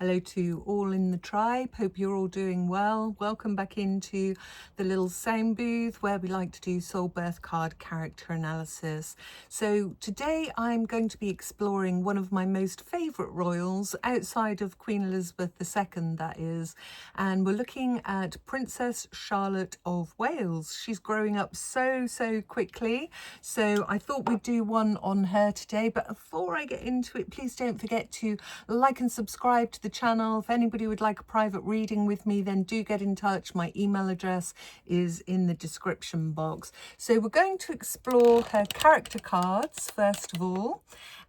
Hello to all in the tribe. Hope you're all doing well. Welcome back into the little sound booth where we like to do soul birth card character analysis. So today I'm going to be exploring one of my most favourite royals outside of Queen Elizabeth II, that is, and we're looking at Princess Charlotte of Wales. She's growing up so quickly, so I thought we'd do one on her today. But before I get into it, please don't forget to like and subscribe to the channel. If anybody would like a private reading with me, then do get in touch. My email address is in the description box. So we're going to explore her character cards first of all,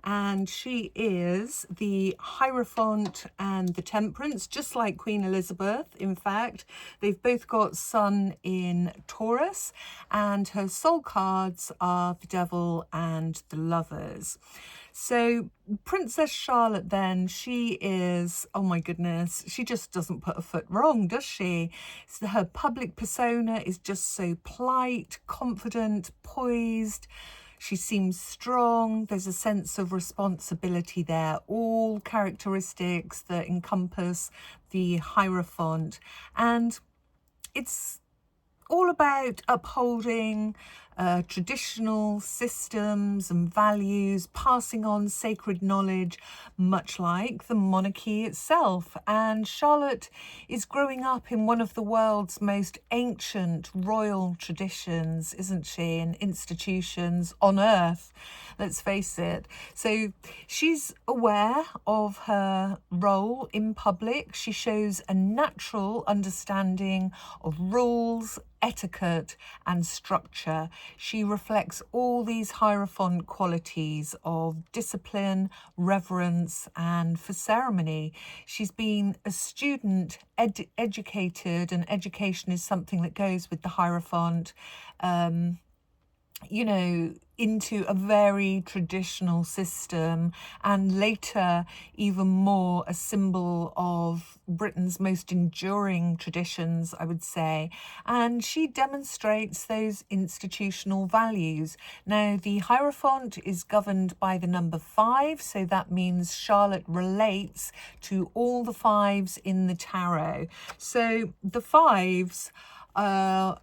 and she is the Hierophant and the Temperance, just like Queen Elizabeth. In fact, they've both got Sun in Taurus, and her soul cards are the Devil and the Lovers. So Princess Charlotte then, she is, oh my goodness, she just doesn't put a foot wrong, does she? So her public persona is just so polite, confident, poised. She seems strong. There's a sense of responsibility there, all characteristics that encompass the Hierophant. And it's all about upholding traditional systems and values, passing on sacred knowledge, much like the monarchy itself. And Charlotte is growing up in one of the world's most ancient royal traditions, isn't she, and institutions on earth, let's face it. So she's aware of her role in public. She shows a natural understanding of rules, etiquette and structure. She reflects all these Hierophant qualities of discipline, reverence and for ceremony. She's been a student, educated, and education is something that goes with the Hierophant, you know, into a very traditional system, and later even more a symbol of Britain's most enduring traditions, I would say. And she demonstrates those institutional values. Now, the Hierophant is governed by the number 5, so that means Charlotte relates to all the 5s in the tarot. So the 5s are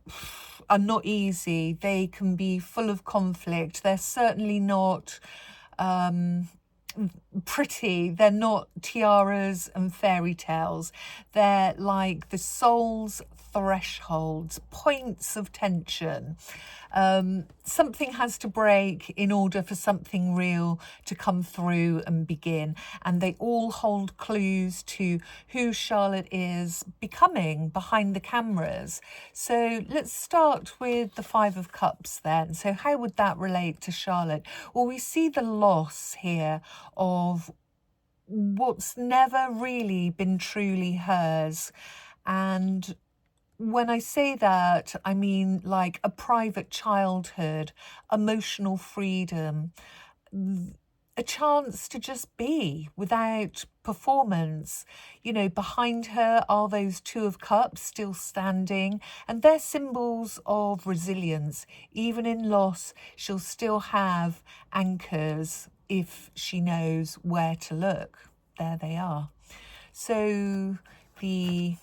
not easy. They can be full of conflict. They're certainly not pretty. They're not tiaras and fairy tales. They're like the soul's thresholds, points of tension. Something has to break in order for something real to come through and begin. And they all hold clues to who Charlotte is becoming behind the cameras. So let's start with the 5 of Cups then. So how would that relate to Charlotte? Well, we see the loss here of what's never really been truly hers. And when I say that, I mean like a private childhood, emotional freedom, a chance to just be without performance. You know, behind her are those 2 of Cups still standing, and they're symbols of resilience. Even in loss, she'll still have anchors if she knows where to look. There they are. So the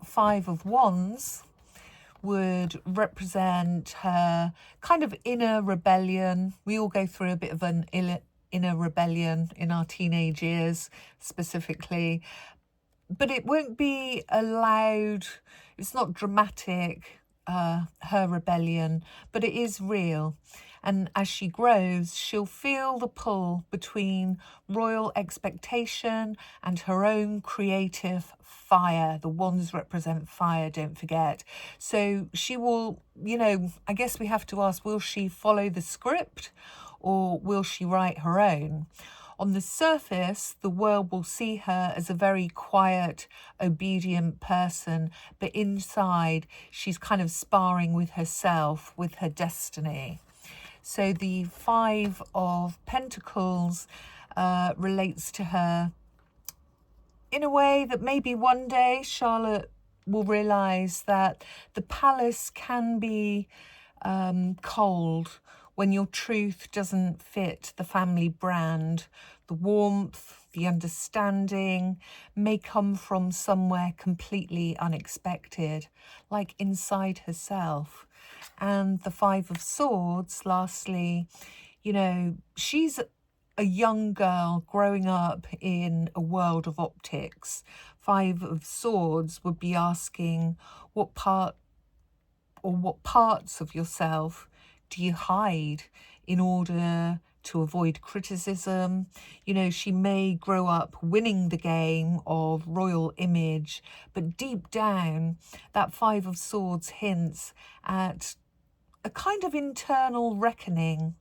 5 of Wands would represent her kind of inner rebellion. We all go through a bit of an inner rebellion in our teenage years specifically, but it won't be a loud, it's not dramatic, her rebellion, but it is real. And as she grows, she'll feel the pull between royal expectation and her own creative fire. The wands represent fire, don't forget. So she will, you know, I guess we have to ask, will she follow the script or will she write her own? On the surface, the world will see her as a very quiet, obedient person, but inside, she's kind of sparring with herself, with her destiny. So the 5 of Pentacles relates to her in a way that maybe one day Charlotte will realise that the palace can be cold when your truth doesn't fit the family brand. The warmth, the understanding may come from somewhere completely unexpected, like inside herself. And the Five of Swords, lastly, you know, she's a young girl growing up in a world of optics. Five of Swords would be asking, what part or what parts of yourself do you hide in order to avoid criticism? You know, she may grow up winning the game of royal image, but deep down, that Five of Swords hints at a kind of internal reckoning.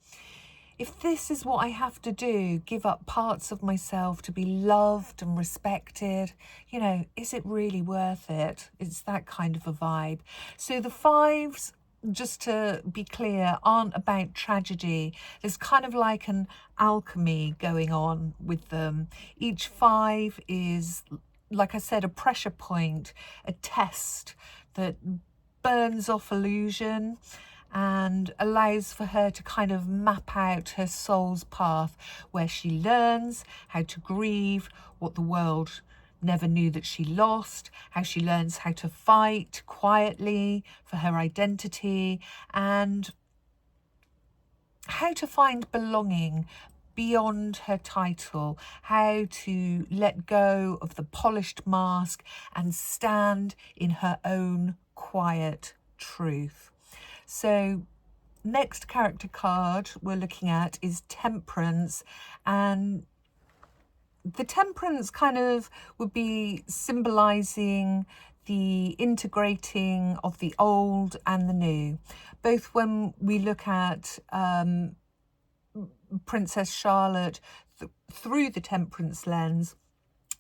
If this is what I have to do, give up parts of myself to be loved and respected, you know, is it really worth it? It's that kind of a vibe. So the fives, just to be clear, aren't about tragedy. There's kind of like an alchemy going on with them. Each five is, like I said, a pressure point, a test that burns off illusion and allows for her to kind of map out her soul's path, where she learns how to grieve what the world never knew that she lost, how she learns how to fight quietly for her identity, and how to find belonging beyond her title, how to let go of the polished mask and stand in her own quiet truth. So next character card we're looking at is Temperance, and the Temperance kind of would be symbolizing the integrating of the old and the new, both when we look at Princess Charlotte through the Temperance lens.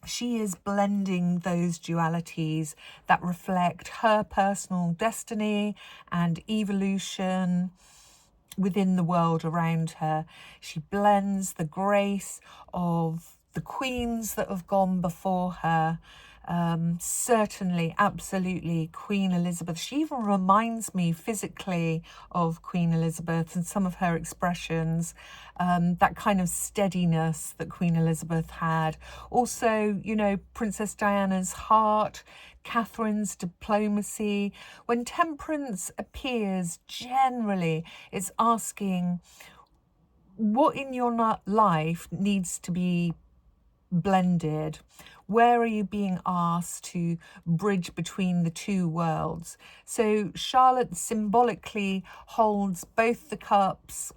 She is blending those dualities that reflect her personal destiny and evolution within the world around her. She blends the grace of the queens that have gone before her. Certainly, absolutely, Queen Elizabeth. She even reminds me physically of Queen Elizabeth and some of her expressions, that kind of steadiness that Queen Elizabeth had. Also, you know, Princess Diana's heart, Catherine's diplomacy. When Temperance appears, generally, it's asking what in your life needs to be blended. Where are you being asked to bridge between the two worlds? So Charlotte symbolically holds both the cups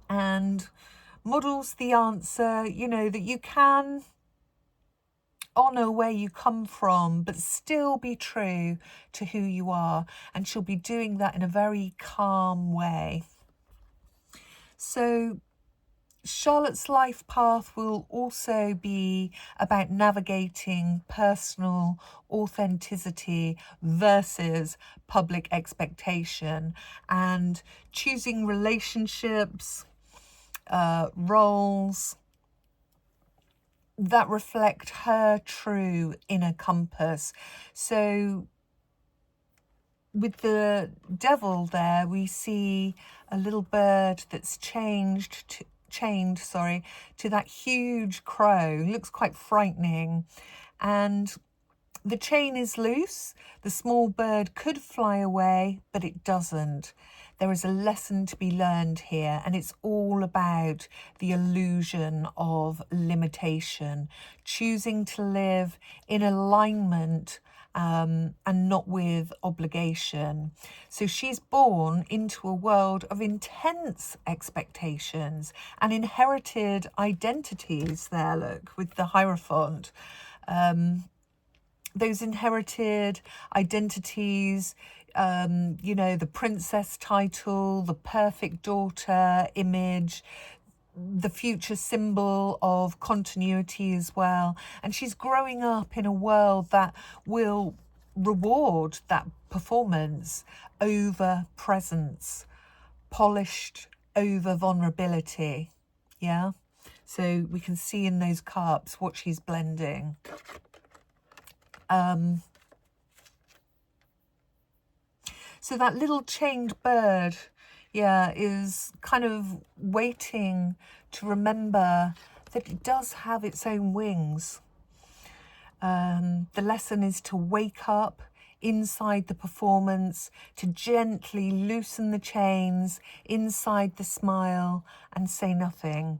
and models the answer, you know, that you can honour where you come from, but still be true to who you are. And she'll be doing that in a very calm way. So Charlotte's life path will also be about navigating personal authenticity versus public expectation and choosing relationships, roles that reflect her true inner compass. So with the Devil there, we see a little bird that's chained to that huge crow. It looks quite frightening. And the chain is loose. The small bird could fly away, but it doesn't. There is a lesson to be learned here, and it's all about the illusion of limitation, choosing to live in alignment and not with obligation. So she's born into a world of intense expectations and inherited identities there, look, with the Hierophant. Those inherited identities, you know, the princess title, the perfect daughter image, the future symbol of continuity as well. And she's growing up in a world that will reward that performance over presence, polished over vulnerability. Yeah. So we can see in those cups what she's blending. So that little chained bird, yeah, is kind of waiting to remember that it does have its own wings. The lesson is to wake up inside the performance, to gently loosen the chains inside the smile and say nothing.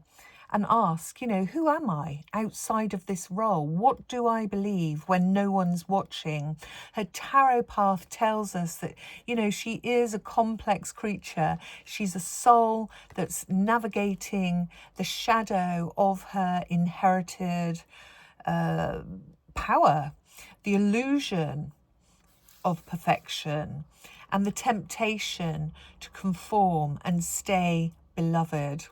And ask, who am I outside of this role? What do I believe when no one's watching? Her tarot path tells us that, she is a complex creature. She's a soul that's navigating the shadow of her inherited power, the illusion of perfection, and the temptation to conform and stay beloved.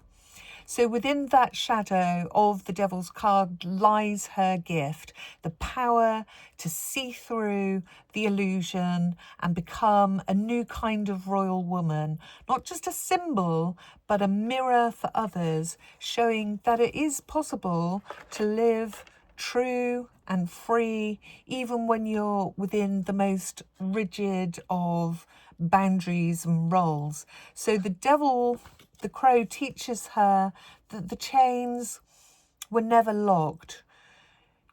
So within that shadow of the Devil's card lies her gift, the power to see through the illusion and become a new kind of royal woman, not just a symbol, but a mirror for others, showing that it is possible to live true and free, even when you're within the most rigid of boundaries and roles. So the devil, the crow, teaches her that the chains were never locked.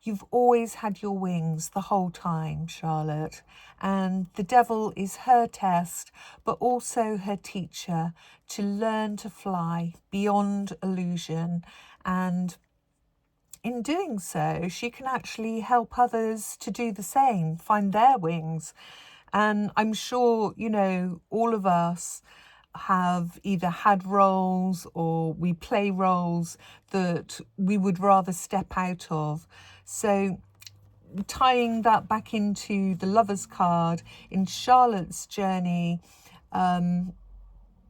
You've always had your wings the whole time, Charlotte. And the devil is her test, but also her teacher, to learn to fly beyond illusion. And in doing so, she can actually help others to do the same, find their wings. And I'm sure, all of us have either had roles or we play roles that we would rather step out of. So tying that back into the Lover's card, in Charlotte's journey,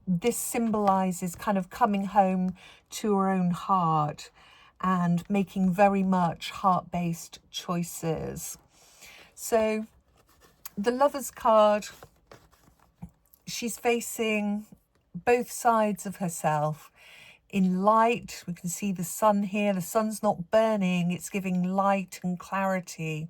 this symbolises kind of coming home to her own heart and making very much heart-based choices. So the Lover's card, she's facing both sides of herself. In light, we can see the sun here. The sun's not burning, it's giving light and clarity.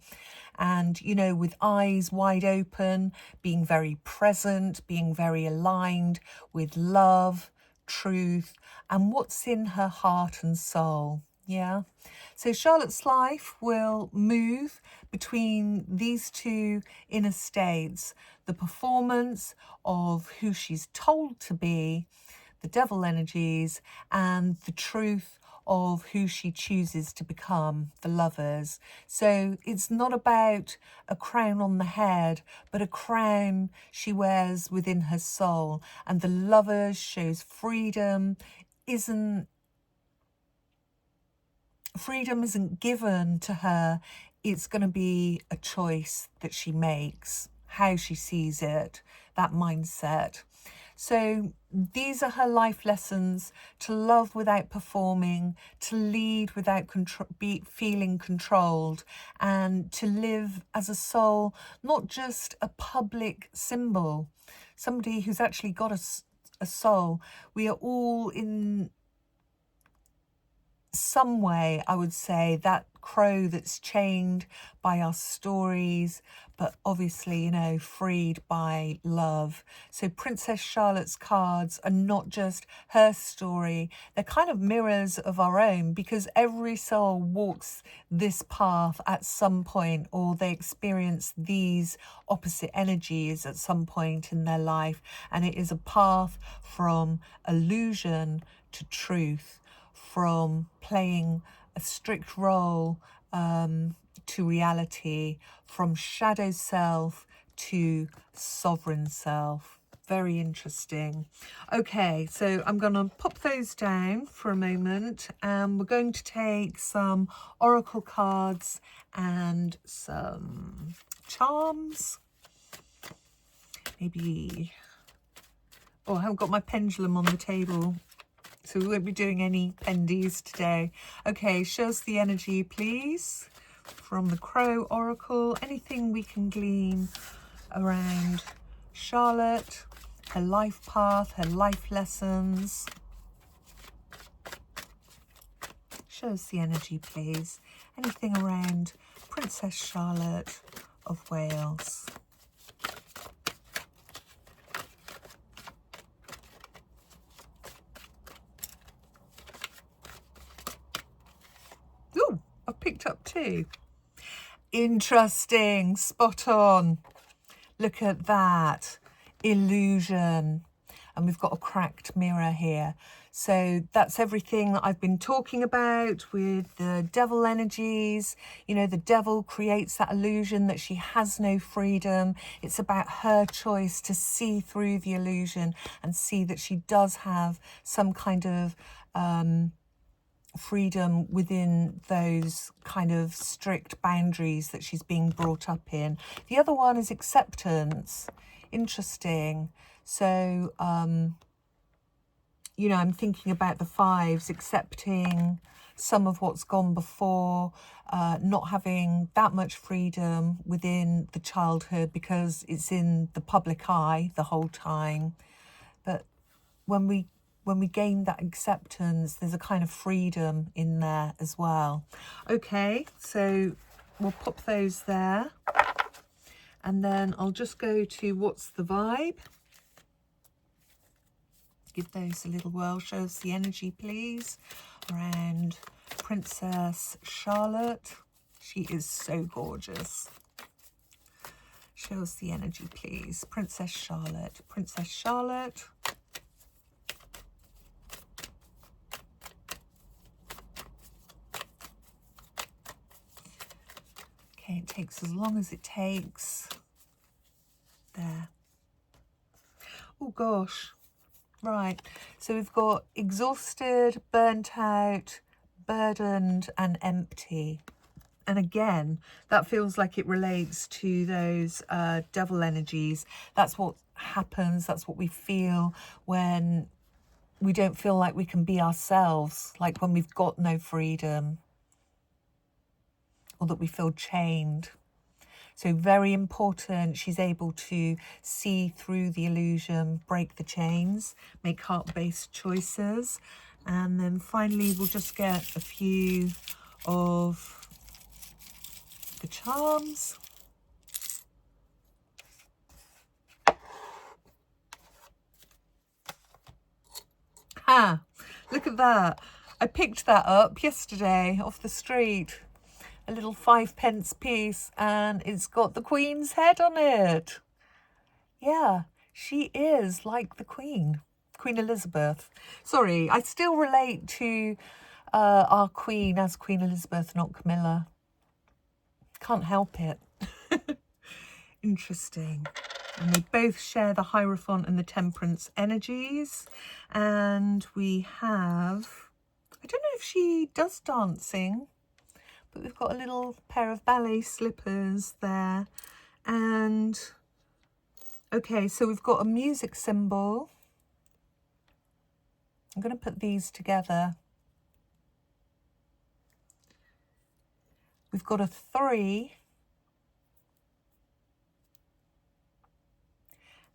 And, with eyes wide open, being very present, being very aligned with love, truth, and what's in her heart and soul. Yeah. So Charlotte's life will move between these two inner states, the performance of who she's told to be, the devil energies, and the truth of who she chooses to become, the Lovers. So it's not about a crown on the head, but a crown she wears within her soul. And the Lovers shows freedom isn't given to her. It's going to be a choice that she makes, how she sees it, that mindset. So these are her life lessons: to love without performing, to lead without feeling controlled, and to live as a soul, not just a public symbol, somebody who's actually got a soul. We are all in some way, I would say, that crow that's chained by our stories, but obviously, freed by love. So Princess Charlotte's cards are not just her story, they're kind of mirrors of our own, because every soul walks this path at some point, or they experience these opposite energies at some point in their life. And it is a path from illusion to truth, from playing a strict role to reality, from shadow self to sovereign self. Very interesting. Okay, so I'm going to pop those down for a moment, and we're going to take some oracle cards and some charms. Maybe, I haven't got my pendulum on the table, so we won't be doing any pendies today. Okay, show us the energy, please, from the Crow Oracle. Anything we can glean around Charlotte, her life path, her life lessons. Show us the energy, please. Anything around Princess Charlotte of Wales. up to. Interesting, spot on. Look at that, illusion. And we've got a cracked mirror here. So that's everything that I've been talking about with the devil energies. You know, the devil creates that illusion that she has no freedom. It's about her choice to see through the illusion and see that she does have some kind of freedom within those kind of strict boundaries that she's being brought up in. The other one is acceptance. Interesting. So, you know, I'm thinking about the fives, accepting some of what's gone before, not having that much freedom within the childhood because it's in the public eye the whole time. But when we gain that acceptance, there's a kind of freedom in there as well. Okay, so we'll pop those there. And then I'll just go to what's the vibe. Give those a little whirl. Show us the energy, please, around Princess Charlotte. She is so gorgeous. Show us the energy, please. Princess Charlotte. Princess Charlotte. Okay, it takes as long as it takes. There. Oh, gosh. Right, so we've got exhausted, burnt out, burdened and empty. And again, that feels like it relates to those devil energies. That's what happens, that's what we feel when we don't feel like we can be ourselves, like when we've got no freedom, or that we feel chained. So very important, she's able to see through the illusion, break the chains, make heart-based choices. And then finally, we'll just get a few of the charms. Ha! Look at that. I picked that up yesterday off the street. A little 5p piece, and it's got the Queen's head on it. Yeah, she is like the Queen, Queen Elizabeth. Sorry, I still relate to our Queen as Queen Elizabeth, not Camilla. Can't help it. Interesting. And they both share the Hierophant and the Temperance energies. And we have, I don't know if she does dancing, but we've got a little pair of ballet slippers there. And, okay, so we've got a music symbol. I'm going to put these together. We've got a 3.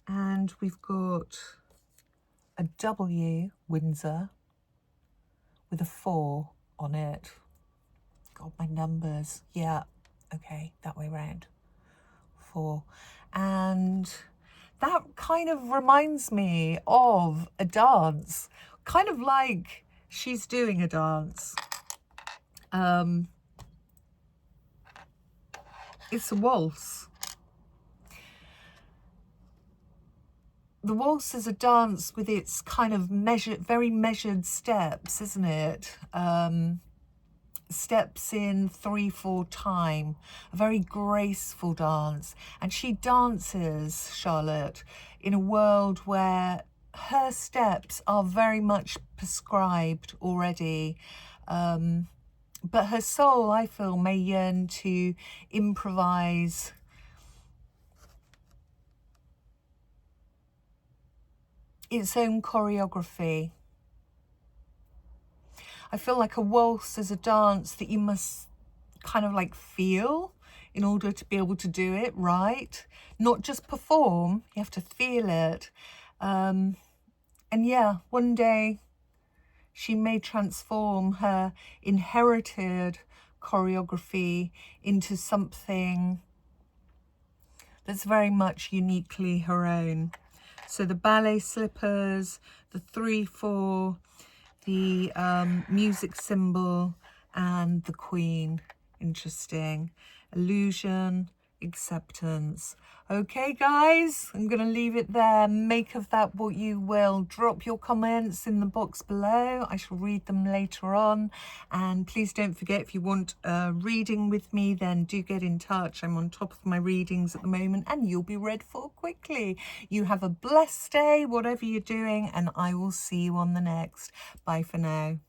And we've got a W, Windsor, with a 4 on it. God, my numbers. Yeah, okay, that way round. 4. And that kind of reminds me of a dance, kind of like she's doing a dance. It's a waltz. The waltz is a dance with its kind of measured, very measured steps, isn't it? Steps in 3/4 time, a very graceful dance. And she dances, Charlotte, in a world where her steps are very much prescribed already. But her soul, I feel, may yearn to improvise its own choreography. I feel like a waltz is a dance that you must kind of like feel in order to be able to do it right. Not just perform, you have to feel it. And yeah, one day she may transform her inherited choreography into something that's very much uniquely her own. So the ballet slippers, the 3/4, the music symbol, and the Queen Interesting. Illusion, acceptance. Okay, guys, I'm going to leave it there. Make of that what you will. Drop your comments in the box below. I shall read them later on. And please don't forget, if you want a reading with me, then do get in touch. I'm on top of my readings at the moment, and you'll be read for quickly. You have a blessed day, whatever you're doing, and I will see you on the next. Bye for now.